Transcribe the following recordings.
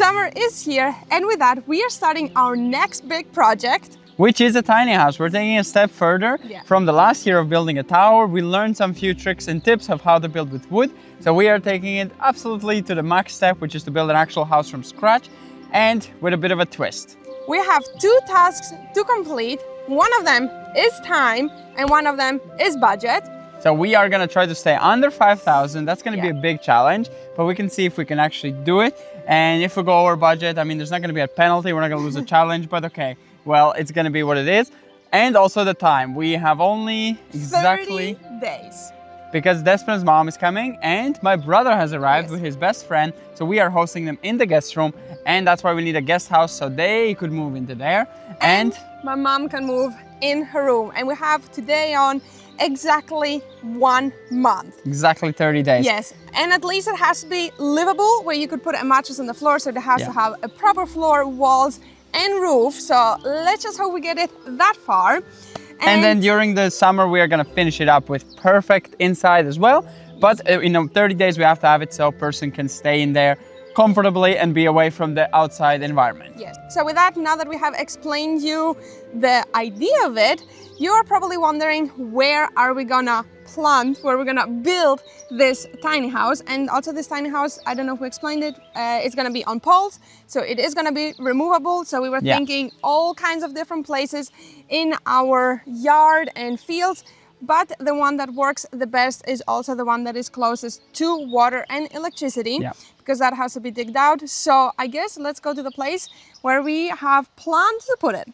Summer is here, and with that, we are starting our next big project, which is a tiny house. We're taking a step further. From the last year of building a tower, we learned some few tricks and tips of how to build with wood. So we are taking it absolutely to the max step, which is to build an actual house from scratch and with a bit of a twist. We have 2 tasks to complete. One of them is time and one of them is budget. So we are gonna try to stay under 5,000. That's gonna be a big challenge, but we can see if we can actually do it. And if we go over budget, I mean, there's not gonna be a penalty. We're not gonna lose a challenge, but okay. Well, it's gonna be what it is. And also the time. We have only exactly 30 days. Because Despina's mom is coming and my brother has arrived with his best friend. So we are hosting them in the guest room, and that's why we need a guest house so they could move into there. And my mom can move in her room. And we have today on exactly 1 month. Exactly 30 days. Yes, and at least it has to be livable, where you could put a mattress on the floor, so it has to have a proper floor, walls, and roof. So let's just hope we get it that far. And then during the summer, we are gonna finish it up with perfect inside as well. But 30 days we have to have it so a person can stay in there comfortably and be away from the outside environment. Yes. So with that, now that we have explained you the idea of it, you're probably wondering, where are we gonna plant, where we're gonna build this tiny house? And also this tiny house, I don't know who explained it, it's gonna be on poles, so it is gonna be removable. So we were thinking all kinds of different places in our yard and fields, but the one that works the best is also the one that is closest to water and electricity, because that has to be digged out. So I guess let's go to the place where we have planned to put it.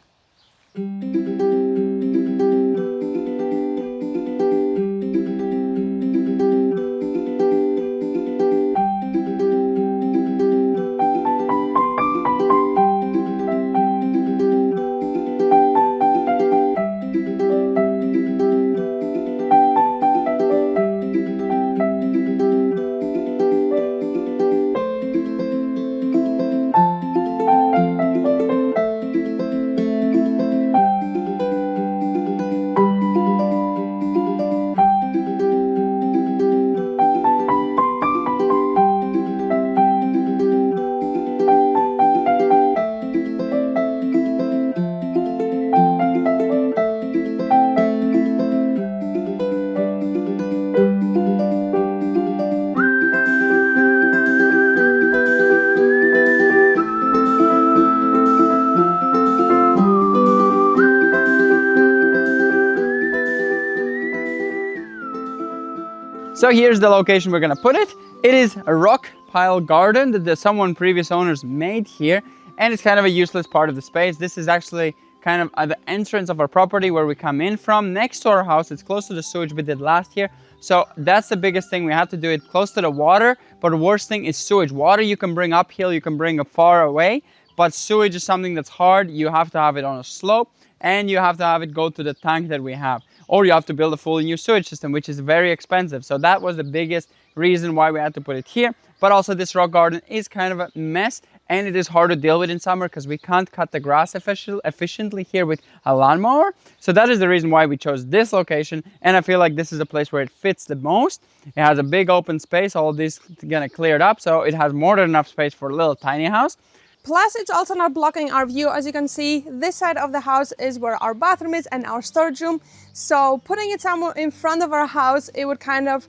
So here's the location we're gonna put it. It is a rock pile garden that someone previous owners made here, and it's kind of a useless part of the space. This is actually kind of at the entrance of our property where we come in from, next to our house. It's close to the sewage we did last year. So that's the biggest thing. We have to do it close to the water, but the worst thing is sewage. Water you can bring uphill, you can bring far away, but sewage is something that's hard. You have to have it on a slope, and you have to have it go to the tank that we have. Or you have to build a fully new sewage system, which is very expensive. So that was the biggest reason why we had to put it here. But also this rock garden is kind of a mess, and it is hard to deal with in summer because we can't cut the grass efficiently here with a lawnmower. So that is the reason why we chose this location, and I feel like this is a place where it fits the most. It has a big open space, all this gonna clear it up, so it has more than enough space for a little tiny house. Plus, it's also not blocking our view. As you can see, this side of the house is where our bathroom is and our storage room. So putting it somewhere in front of our house, it would kind of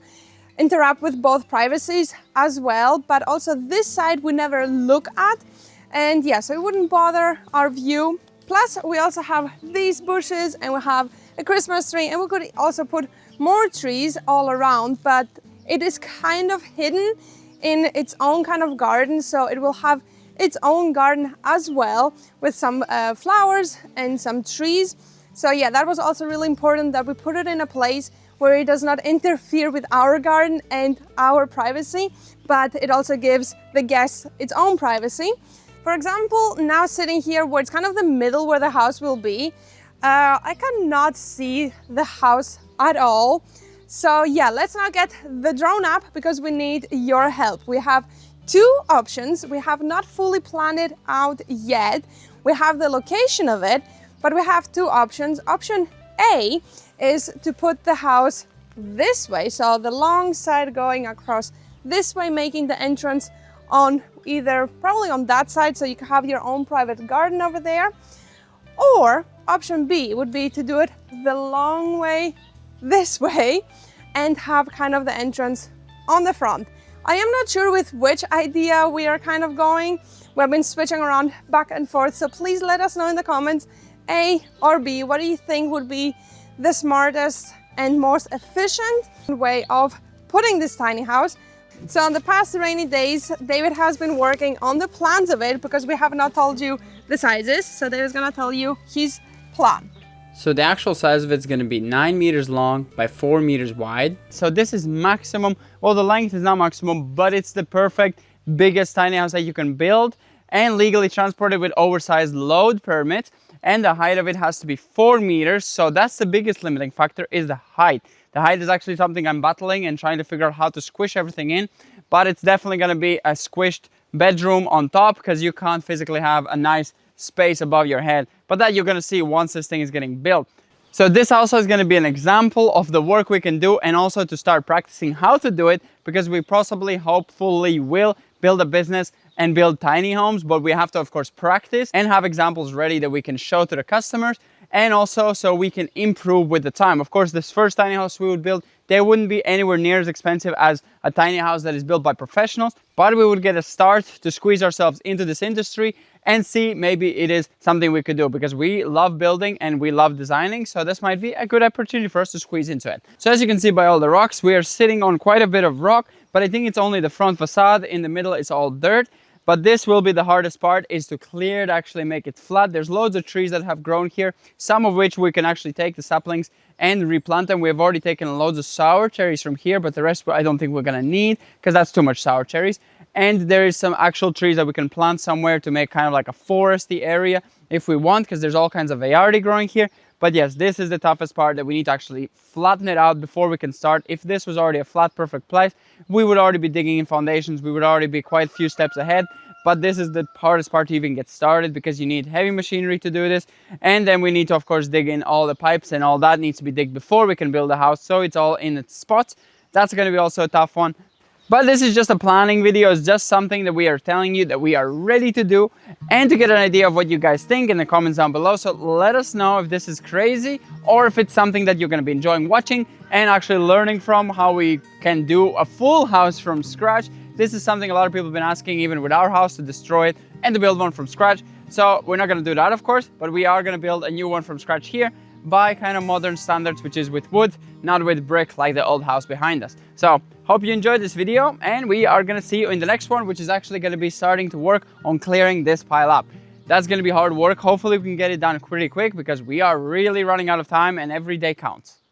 interrupt with both privacies as well. But also this side we never look at. And yeah, so it wouldn't bother our view. Plus, we also have these bushes and we have a Christmas tree, and we could also put more trees all around, but it is kind of hidden in its own kind of garden. So it will have its own garden as well, with some flowers and some trees. So yeah, that was also really important that we put it in a place where it does not interfere with our garden and our privacy, but it also gives the guests its own privacy. For example, now sitting here where it's kind of the middle where the house will be, I cannot see the house at all. So yeah, let's now get the drone up because we need your help. We have 2 options. We have not fully planned it out yet. We have the location of it, but we have 2 options. Option A is to put the house this way, so the long side going across this way, making the entrance on either probably on that side, so you can have your own private garden over there. Or option B would be to do it the long way this way and have kind of the entrance on the front. I am not sure with which idea we are kind of going. We've been switching around back and forth, so please let us know in the comments, A or B, what do you think would be the smartest and most efficient way of putting this tiny house. So in the past rainy days, David has been working on the plans of it because we have not told you the sizes. So David's gonna tell you his plan. So the actual size of it's going to be 9 meters long by 4 meters wide. So this is maximum. Well, the length is not maximum, but it's the perfect biggest tiny house that you can build and legally transport it with oversized load permit. And the height of it has to be 4 meters. So that's the biggest limiting factor, is the height. The height is actually something I'm battling and trying to figure out how to squish everything in, but it's definitely going to be a squished bedroom on top because you can't physically have a nice space above your head, but that you're going to see once this thing is getting built. So this also is going to be an example of the work we can do, and also to start practicing how to do it, because we possibly, hopefully will build a business and build tiny homes, but we have to of course practice and have examples ready that we can show to the customers, and also so we can improve with the time. Of course, this first tiny house we would build, they wouldn't be anywhere near as expensive as a tiny house that is built by professionals, but we would get a start to squeeze ourselves into this industry and see maybe it is something we could do, because we love building and we love designing. So this might be a good opportunity for us to squeeze into it. So as you can see by all the rocks, we are sitting on quite a bit of rock, but I think it's only the front facade. In the middle it's all dirt. But this will be the hardest part, is to clear it, actually make it flat. There's loads of trees that have grown here, some of which we can actually take the saplings and replant them. We have already taken loads of sour cherries from here, but the rest I don't think we're gonna need, because that's too much sour cherries. And there is some actual trees that we can plant somewhere to make kind of like a foresty area if we want, because there's all kinds of Ayardi growing here. But yes, this is the toughest part, that we need to actually flatten it out before we can start. If this was already a flat, perfect place, we would already be digging in foundations. We would already be quite a few steps ahead. But this is the hardest part to even get started, because you need heavy machinery to do this. And then we need to, of course, dig in all the pipes, and all that needs to be digged before we can build a house. So it's all in its spots. That's going to be also a tough one. But this is just a planning video. It's just something that we are telling you that we are ready to do, and to get an idea of what you guys think in the comments down below. So let us know if this is crazy, or if it's something that you're going to be enjoying watching and actually learning from, how we can do a full house from scratch. This is something a lot of people have been asking, even with our house, to destroy it and to build one from scratch. So we're not going to do that, of course, but we are going to build a new one from scratch here by kind of modern standards, which is with wood, not with brick like the old house behind us. So hope you enjoyed this video, and we are going to see you in the next one, which is actually going to be starting to work on clearing this pile up. That's going to be hard work. Hopefully we can get it done pretty quick, because we are really running out of time and every day counts.